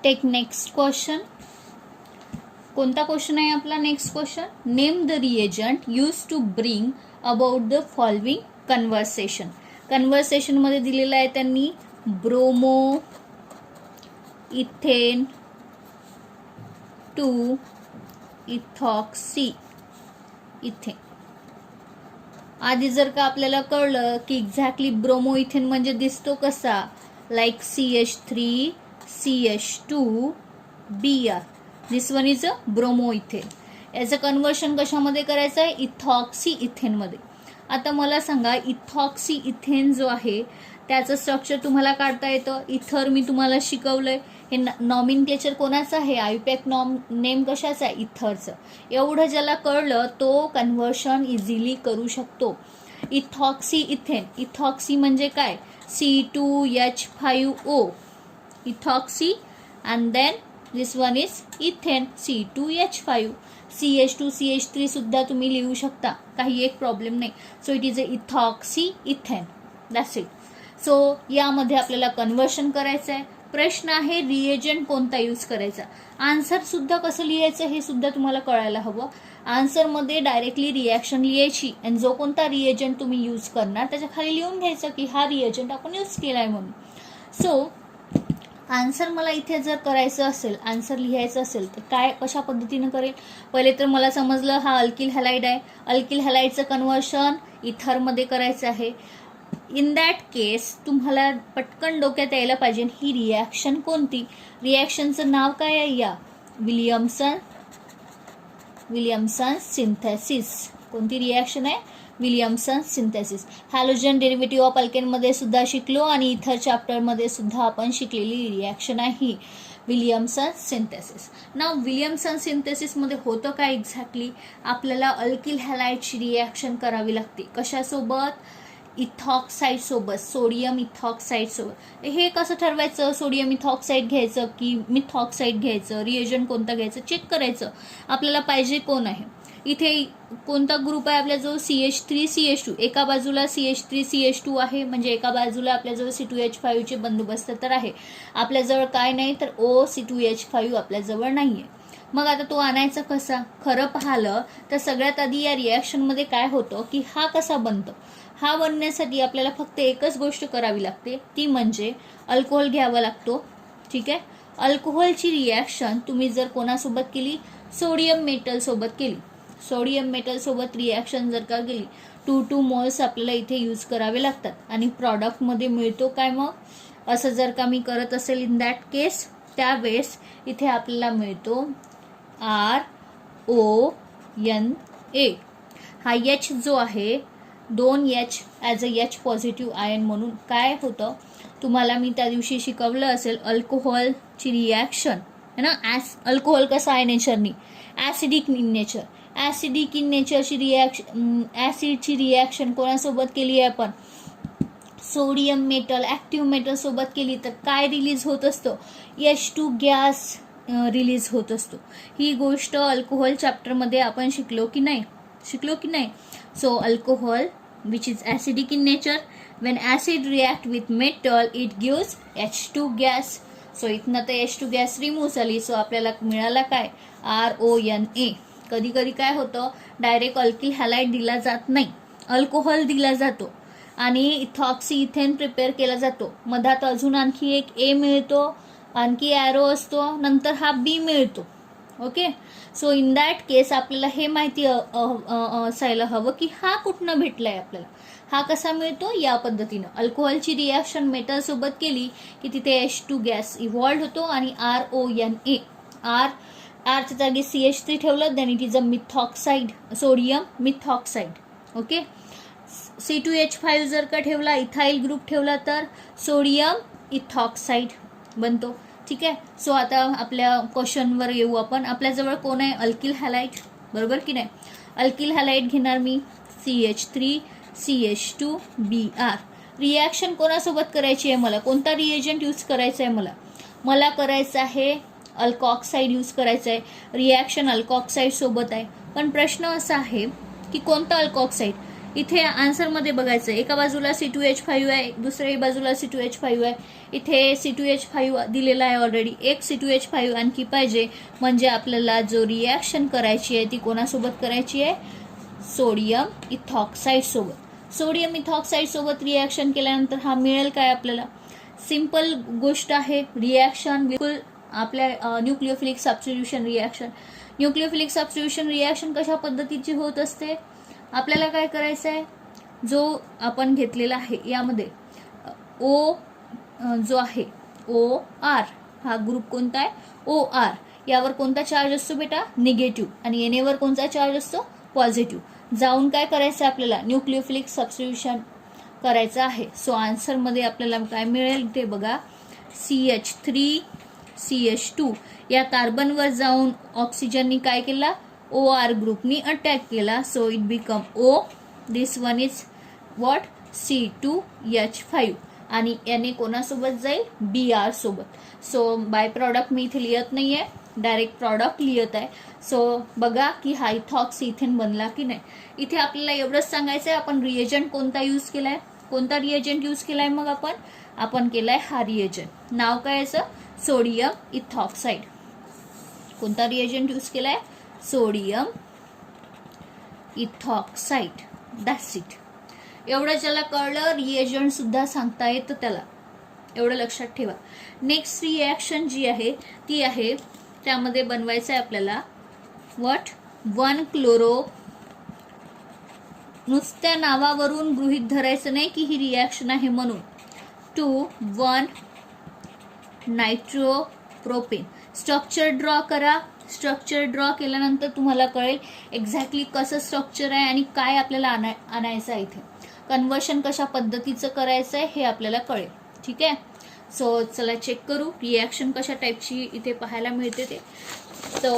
Take next question. कोणता question आहे आपला next question? Name the reagent used to bring about the following conversation. Conversation मध्ये दिलेलं आहे त्यांनी bromoethane to ethoxyethane. आधी जर का आपल्याला कळलं की एक्झॅक्टली ब्रोमो इथेन म्हणजे दिसतो कसा, like CH3 CH2 Br. This one is a bromo ethane. याचं कन्व्हर्शन कशामध्ये करायचं आहे? इथॉक्सी इथेन मध्ये. आता मला सांगा इथॉक्सी इथेन जो आहे त्याचं स्ट्रक्चर तुम्हाला काढता येतं. इथर मी तुम्हाला शिकवलंय. हे नॉमिनक्लेचर कोणाचं आहे? आयुपॅक नेम कशाचं आहे? इथरचं. एवढं ज्याला कळलं तो कन्व्हर्शन इझिली करू शकतो. Ethoxy ethane. इथॉक्सी म्हणजे काय? C2H5O. Ethoxy and then this one is ethane C2H5. CH2 CH3 सुद्धा तुम्ही लिहू शकता, काही एक प्रॉब्लेम नाही. So it is a ethoxy ethane. That's it. So यामध्ये आपल्याला कन्व्हर्शन करायचं आहे. प्रश्न आहे रिएजंट कोणता यूज करायचा. आन्सर सुद्धा कसं लिहायचं हे सुद्धा तुम्हाला कळायला हवं. आन्सर मध्ये डायरेक्टली रिॲक्शन लिहायची आणि जो कोणता रिएजंट तुम्ही यूज करणार त्याच्या खाली लिहून घ्यायचं की हा रिएजंट आपण यूज केलाय म्हणून. सो आन्सर मला इथे जर करायचं असेल, आन्सर लिहायचं असेल तर काय कशा पद्धतीने करेल? पहिले तर मला समजलं हा अल्किल हॅलाइड आहे. अल्किल हॅलाइडचं कन्व्हर्शन इथरमध्ये करायचं आहे. इन दॅट केस तुम्हाला पटकन डोक्यात यायला पाहिजे ही रिॲक्शन कोणती. रिॲक्शनचं नाव काय आहे? या विलियमसन सिंथेसिस. कोणती रिॲक्शन आहे? Williamson synthesis. Halogen derivative of alkane मध्ये सुद्धा शिकलो आणि इथर चॅप्टर मध्ये सुद्धा आपण शिकलेली रिॲक्शन आहे ही विलियमसन सिंथेसिस. ना विलियमसन सिंथेसिस मध्ये होतं काय एक्झॅक्टली? आपल्याला अल्किल हॅलाइडची रिॲक्शन करावी लागते. कशासोबत? इथॉक्साईड सोबत, सोडियम इथॉक्साईड सोबत. हे कसं ठरवायचं? सोडियम इथॉक्साईड घ्यायचं की मिथॉक्साईड घ्यायचं? रिएजंट कोणता घ्यायचं चेक करायचं. आपल्याला पाहिजे कोण आहे. इथे कोणता ग्रुप आहे आपल्याजवळ? CH3 CH2. एका बाजूला CH3 CH2 आहे म्हणजे एका बाजूला आपल्याजवळ C2H5 चे बंदोबस्त तर आहे. आपल्याजवळ काय नाही तर O C2H5 आपल्याजवळ नाहीये. मग आता तो आणायचा कसा? खरं पाहिलं तर सगळ्यात आधी या रिॲक्शन मध्ये काय होतं की हा कसा बनतो? हा बनण्यासाठी आपल्याला फक्त एकच गोष्ट करावी लागते, ती म्हणजे अल्कोहोल घ्यावा लागतो. ठीक आहे. अल्कोहोलची रिॲक्शन तुम्ही जर कोणासोबत केली? सोडियम मेटल सोबत केली. सोडियम मेटल सोबत रिॲक्शन जर का केली 2 मोल्स आपल्याला इथे यूज करावे लागतात आणि प्रॉडक्ट मध्ये मिळतो काय मग? असं जर का मी करत असेल इन दॅट केस त्यावेळेस इथे आपल्याला मिळतो RONA. हा H जो आहे 2H as a H positive ion म्हणून काय होतं तुम्हाला मी त्या दिवशी शिकवलं असेल. अल्कोहोलची रिॲक्शन है ना. अल्कोहोल कसा आहे नेचरनी? Acidic in nature. Acidic in नेचरची रिॲक्शन, ॲसिडची रिॲक्शन कोणासोबत केली आहे आपण? सोडियम मेटल ॲक्टिव्ह मेटल सोबत केली तर काय रिलीज होत असतं? H2 गॅस रिलीज होत असतो. ही गोष्ट अल्कोहोल चॅप्टरमध्ये आपण शिकलो की नाही? So alcohol which is acidic in nature, when acid react with metal it gives H2 gas. So इथनं तर H2 गॅस रिमूव्ह झाली. सो आपल्याला मिळाला काय? RONA. कधी कधी काय होतं डायरेक्ट अल्किल हॅलाइड दिला जात नाही, अल्कोहोल दिला जातो आणि इथॉक्सी इथेन प्रिपेअर केला जातो. मधात अजून आणखी एक A मिळतो, आणखी ॲरो असतो, नंतर हा B मिळतो. ओके. सो इन दॅट केस आपल्याला हे माहिती असायला हवं की हा कुठनं भेटलाय आपल्याला. हा कसा मिळतो? या पद्धतीनं. अल्कोहोलची रिॲक्शन मेटल सोबत केली की तिथे H2 गॅस इव्हॉल्व्ह होतो आणि RONA. च्या जागी CH3 ठेवलं then it is a methoxide, sodium methoxide. Okay. C2H5 जर का ठेवला, इथाइल ग्रुप ठेवला तर सोडियम इथॉक्साईड बनतो. ठीक आहे. सो आता आपल्या क्वेश्चनवर येऊ आपण. आपल्याजवळ कोण आहे? अल्किल हॅलाइड, बरोबर की नाही? अल्किल हॅलाइड घेणार मी CH3 CH2 Br. रिॲक्शन कोणासोबत करायची आहे मला? कोणता रिएजंट यूज करायचा आहे मला करायचं आहे अल्कॉक्साईड यूज करायचं आहे. रिॲक्शन अल्कॉक्साईड सोबत आहे. पण प्रश्न असा आहे की कोणता अल्कॉक्साईड? इथे आन्सरमध्ये बघायचं, एका बाजूला C2H5 आहे, दुसऱ्या बाजूला C2H5 आहे. इथे C2H5 दिलेला आहे ऑलरेडी, एक C2H5 आणखी पाहिजे, म्हणजे आपल्याला जो रिॲक्शन करायची आहे ती कोणासोबत करायची आहे, सोडियम इथॉक्साईड सोबत. सोडियम इथॉक्साईड सोबत रिॲक्शन केल्यानंतर हा मिळेल काय आपल्याला, सिंपल गोष्ट आहे. रिॲक्शन बिलकुल आपल्या nucleophilic substitution reaction. Nucleophilic substitution reaction कशा पद्धतीची होत असते, आपल्याला काय करायचं आहे, जो आपण घेतलेला आहे यामध्ये ओ जो आहे OR, हा ग्रुप कोणता आहे OR, यावर कोणता चार्ज असतो बेटा, निगेटिव्ह, आणि Na वर कोणता चार्ज असतो, पॉझिटिव्ह. जाऊन काय करायचं आपल्याला, न्यूक्लियोफिलिक सबस्टिट्यूशन करायचं आहे. सो आन्सरमध्ये आपल्याला काय मिळेल ते बघा, CH3CH2 या कार्बनवर जाऊन ऑक्सिजननी काय केला, OR ग्रुपनी अटॅक केला. So it become O. This one is what, C2H5, आणि Na कोणासोबत जाईल, Br सोबत. सो बाय प्रॉडक्ट मी इथे लिहित नाहीये, डायरेक्ट प्रॉडक्ट लिहित आहे. सो बघा की हा इथॉक्स इथेन बनला की नाही. इथे आपल्याला एवढंच सांगायचं आहे, आपण रिएजंट कोणता यूज केलाय, कोणता रिएजंट यूज केलाय, मग आपण केलाय हा रिएजंट. नाव काय याचं, सोडियम इथॉक्साईड. कोणता रिएजंट यूज केलाय, सोडियम इथॉक्साईड. That's it. एवढं ज्याला कळलं, रिएजंट सुद्धा सांगता येतं त्याला, एवढं लक्षात ठेवा. नेक्स्ट रिॲक्शन जी आहे ती आहे, त्यामध्ये बनवायचं आहे आपल्याला व्हॉट, 1 क्लोरो. नुसत्या नावावरून गृहीत धरायचं नाही की ही रिॲक्शन आहे म्हणून. 2 नायट्रोप्रोपेन. स्ट्रक्चर ड्रॉ करा. स्ट्रक्चर ड्रॉ केल्यानंतर तुम्हाला कळेल एक्झॅक्टली कसं स्ट्रक्चर आहे आणि काय आपल्याला आणायचं आहे, इथे कन्वर्शन कशा पद्धतीचं करायचं आहे हे आपल्याला कळेल. ठीक आहे. सो चला चेक करू रिॲक्शन कशा टाईपची इथे पाहायला मिळते ते. सो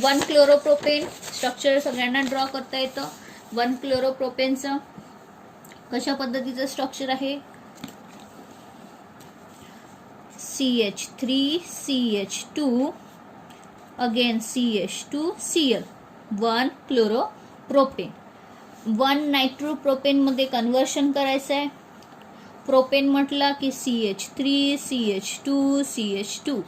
1 क्लोरोप्रोपेन स्ट्रक्चर सगळ्यांना ड्रॉ करता येतं. 1 क्लोरोप्रोपेनचं कशा पद्धतीचं स्ट्रक्चर आहे, CH3CH2 अगेन CH2Cl, 1 क्लोरोप्रोपेन. 1 नायट्रोप्रोपेन मध्ये कन्वर्शन करायचं आहे. प्रोपेन म्हटलं की CH3CH2CH2,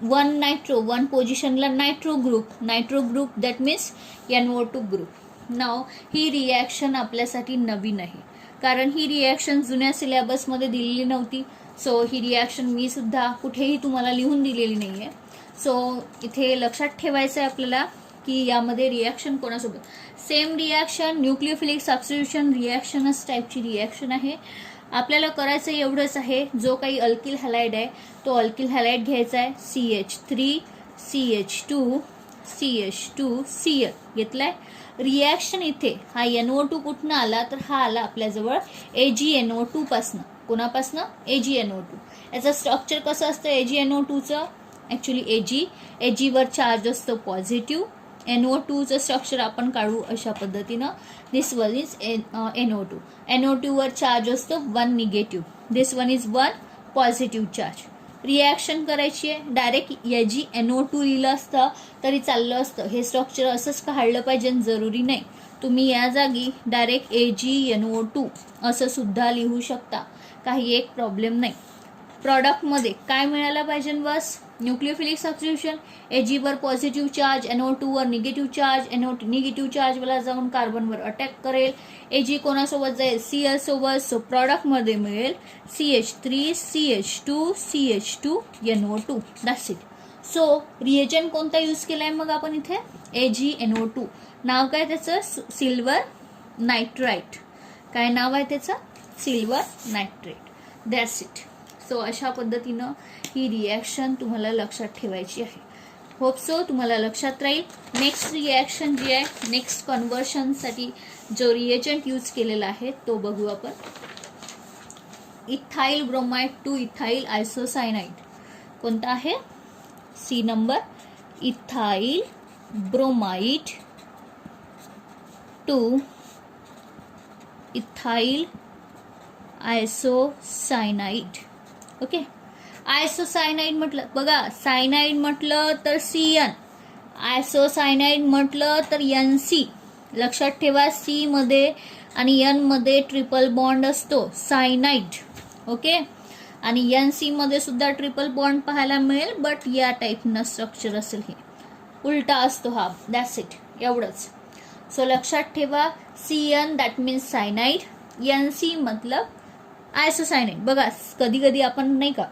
1 नायट्रो, 1 पोझिशनला nitro group that means NO2 group. Now he reaction आपल्यासाठी नवीन आहे, कारण ही रिॲक्शन जुन्या सिलेबसमध्ये दिलेली नव्हती. सो ही रिॲक्शन मी सुद्धा कुठेही तुम्हाला लिहून दिलेली नाही आहे. सो इथे लक्षात ठेवायचं आहे आपल्याला की यामध्ये रिॲक्शन कोणासोबत, सेम रिॲक्शन न्यूक्लियोफिलिक सबस्टिट्यूशन रिॲक्शनच टाईपची रिॲक्शन आहे. आपल्याला करायचं एवढंच आहे, जो काही अल्किल हॅलाइड आहे तो अल्किल हॅलाइड घ्यायचा आहे. CH3CH2CH2Cl घेतलाय. रिॲक्शन इथे हा NO2 कुठनं आला, तर हा आला आपल्याजवळ AgNO2 पासनं. कोणापासनं, AgNO2. याचं स्ट्रक्चर कसं असतं AgNO2चं, ऍक्च्युली Ag वर चार्ज असतो पॉझिटिव्ह. NO2चं स्ट्रक्चर आपण काढू अशा पद्धतीनं. दिस वन इज NO2. NO2 वर चार्ज असतो 1 negative. This one is 1 positive charge. Reaction करायची आहे, डायरेक्ट AgNO2 लिहिलं असतं तरी चाललं असतं. हे स्ट्रक्चर असंच काढलं पाहिजे जरुरी नाही. तुम्ही या जागी डायरेक्ट AgNO2 असं सुद्धा लिहू शकता, काही एक प्रॉब्लेम नाही. प्रॉडक्टमध्ये काय मिळायला पाहिजे, बस न्यूक्लियोफिलिक सबस्टिट्यूशन. Ag वर पॉझिटिव्ह चार्ज, NO2 वर निगेटिव्ह चार्ज. NO2 निगेटिव्ह चार्जवाला जाऊन कार्बनवर अटॅक करेल. Ag कोणासोबत जाईल, Cl सोबत. सो प्रॉडक्टमध्ये मिळेल CH3CH2CH2NO2. That's it. So reagent कोणता यूज केलाय मग आपण इथे, AgNO2. नाव काय त्याचं, सिल्वर नायट्राइट. काय नाव आहे त्याचं, silver nitrate. That's it. So अशा पद्धतीनं ही रिॲक्शन तुम्हाला लक्षात ठेवायची आहे. होप सो तुम्हाला लक्षात राहील. नेक्स्ट रिॲक्शन जी आहे, नेक्स्ट कन्वर्शनसाठी जो रिएजंट यूज केलेला आहे तो बघू आपण. Ethyl bromide to ethyl isocyanide. कोणता आहे, C number. Ethyl bromide to ethyl isocyanide. Okay. Isocyanide म्हटलं बघा, सायनाइड म्हटलं तर CN, आयसोसायनाइड म्हटलं तर NC. लक्षात ठेवा, C मध्ये आणि एन मध्ये ट्रिपल बॉन्ड असतो सायनाइड. ओके, आणि NC मध्ये सुद्धा ट्रिपल बॉन्ड पाहायला मिळेल, बट या टाईपनं स्ट्रक्चर असेल. हे उलटा असतो हा. दॅट्स इट, एवढंच. सो लक्षात ठेवा, CN that means cyanide, NC मतलब आयसोसायनाइड. बघा कधी कधी आपण नाही का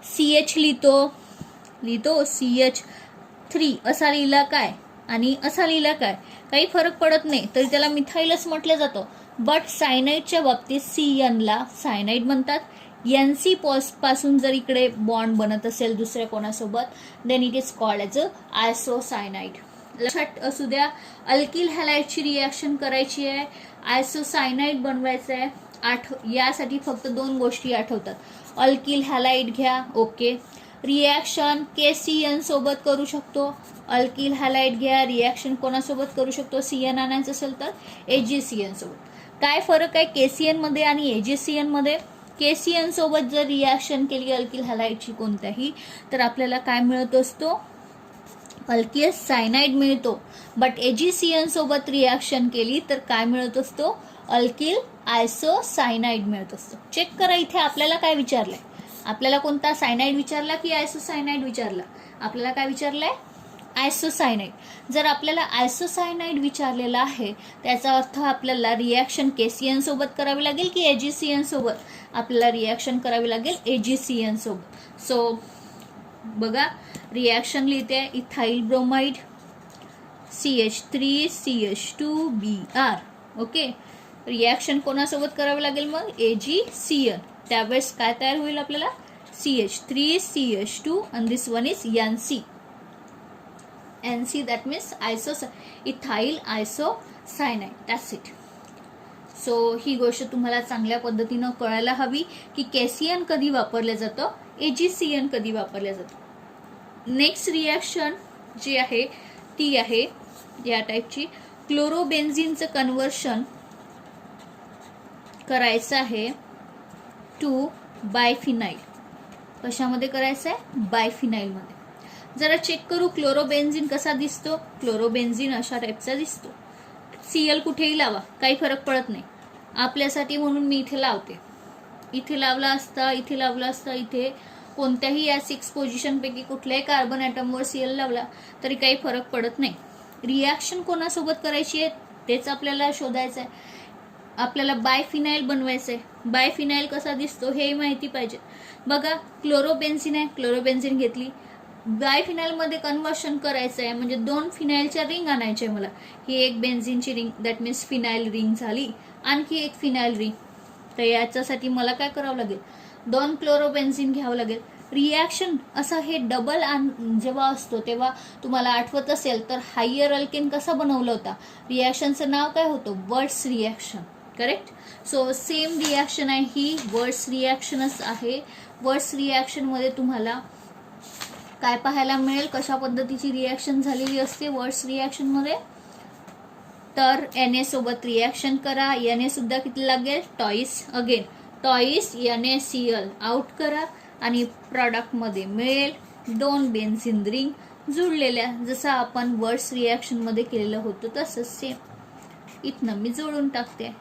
CH लिहितो CH3 असा लिहिला काय आणि असा लिहिला काय, काही फरक पडत नाही, तरी त्याला मिथाईलच म्हटलं जातं. बट सायनाइडच्या बाबतीत CN ला सायनाइड म्हणतात. NC पासून जर इकडे बॉन्ड बनत असेल दुसऱ्या कोणासोबत, then it is called as a isocyanide. लक्षात असू द्या, अल्किल हॅलाइडची रिॲक्शन करायची आहे, आयसोसायनाइड बनवायचं आहे. यासाठी फक्त 2 गोष्टी आठवतात. अल्किल हॅलाइड घ्या, ओके. रिॲक्शन KCN सोबत करू शकतो. अल्किल हॅलाइड घ्या, रिॲक्शन कोणासोबत करू शकतो, CN आणायचं असेल तर AgCN सोबत. काय फरक आहे KCN मध्ये आणि AgCN मध्ये? KCN सोबत जर रिॲक्शन केली अल्किल हॅलाइडची कोणत्याही, तर आपल्याला काय मिळत असतो, अल्किल सायनाइड मिळतो. बट AgCN सोबत रिॲक्शन केली तर काय मिळत असतो, अल्किल आयसोसायनाइड मिळत असतो. चेक करा इथे आपल्याला काय विचारलंय. आपल्याला कोणता सायनाइड विचारला की आयसोसायनाइड विचारला? आपल्याला काय विचारलंय, आयसोसायनाइड. जर आपल्याला आयसोसायनाइड विचारलेला आहे, त्याचा अर्थ आपल्याला रिॲक्शन KCN सोबत करावी लागेल की AgCN सोबत? आपल्याला रिॲक्शन करावी लागेल AgCN सोबत. सो बघा, रिॲक्शन लिहिते, ethyl bromide CH3 CH2Br. Okay, reaction कोणासोबत करावी लागेल मग, AgCN. त्यावेळेस काय तयार होईल आपल्याला, CH3 CH2 and this one is NC that means ethyl isocyanide. That's it. So ही गोष्ट तुम्हाला चांगल्या पद्धतीनं कळायला हवी की KCN कधी वापरलं जातं, AgCN कधी वापरलं जातं. नेक्स्ट रिॲक्शन जी आहे ती आहे या टाईपची, क्लोरोबेन्झिनचं कन्व्हर्शन करायचं आहे टू बायफिनाइल. कशामध्ये करायचं आहे, बायफिनाइल मध्ये. जरा चेक करू क्लोरोबेन्झिन कसा दिसतो. क्लोरोबेन्झिन अशा टाईपचा दिसतो. Cl कुठेही लावा, काही फरक पडत नाही आपल्यासाठी, म्हणून मी इथे लावते. इथे लावला असता, इथे लावला असता, इथे कोणत्याही या 6 पोझिशन पैकी कुठल्याही कार्बन ॲटमवर Cl लावला तरी काही फरक पडत नाही. रिॲक्शन कोणासोबत करायची आहे तेच आपल्याला शोधायचं आहे. आपल्याला बायफिनाइल बनवायचं आहे. बायफिनाइल कसा दिसतो हे माहिती पाहिजे. बघा क्लोरोबेन्झिन आहे, क्लोरोबेन्झिन घेतली, बायफिनाइल मध्ये कन्व्हर्शन करायचं आहे, म्हणजे 2 फिनाइलच्या रिंग आणायचे मला. ही एक बेन्झिनची ring, that means phenyl ring झाली, आणखी एक फिनाइल रिंग. तर याच्यासाठी मला काय करावं लागेल, 2 क्लोरोबेन्झिन घ्यावं लागेल. रिॲक्शन असं हे डबल जेव्हा असतो तेव्हा तुम्हाला आठवत असेल तर हायर अल्केन कसा बनवला होता, रिॲक्शनचं नाव काय होतं, words reaction. Correct. So same reaction आहे ही, वर्ड्स रिॲक्शनच आहे. वर्ड्स रिॲक्शन मध्ये तुम्हाला काय पाहायला मिळेल, कशा पद्धतीची रिॲक्शन झालेली असते वर्ड्स रिॲक्शन मध्ये. तर Na सोबत रिॲक्शन करा, Na सुद्धा किती लागेल, twice. Again twice NaCl out करा आणि प्रॉडक्ट मध्ये मिळेल 2 बेन्झिन रिंग जुळलेल्या, जसं आपण वर्ड्स रिॲक्शन मध्ये केलेलं होतं तसंच सेम. इथनं मी जोडून टाकते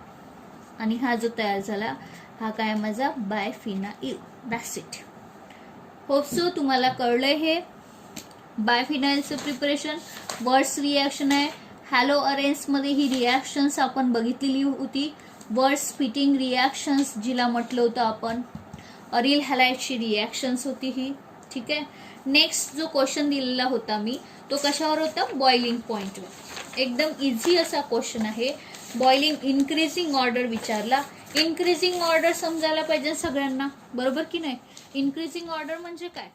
आणि हा जो तयार झाला हा काय माझा biphenyl. That's it. Hope so तुम्हाला कळलंय हे बायफिनाइलचं प्रिपरेशन. वर्ड्स रिॲक्शन आहे. हॅलो अरेन्स मध्ये ही रिॲक्शन्स आपण बघितलेली होती. वर्ड्स फिटिंग रिॲक्शन्स जिला म्हटलं होतं आपण. अरिल हॅलाइडची रिॲक्शन्स होती ही. ठीक आहे. नेक्स्ट जो क्वेश्चन दिलेला होता मी तो कशावर होता, बॉइलिंग पॉइंटवर. एकदम इझी असा क्वेश्चन आहे. बॉइलिंग इन्क्रीजिंग ऑर्डर विचारला. इन्क्रीजिंग ऑर्डर समजायला पाहिजे सगळ्यांना, बरोबर की नाही. इन्क्रीजिंग ऑर्डर म्हणजे काय,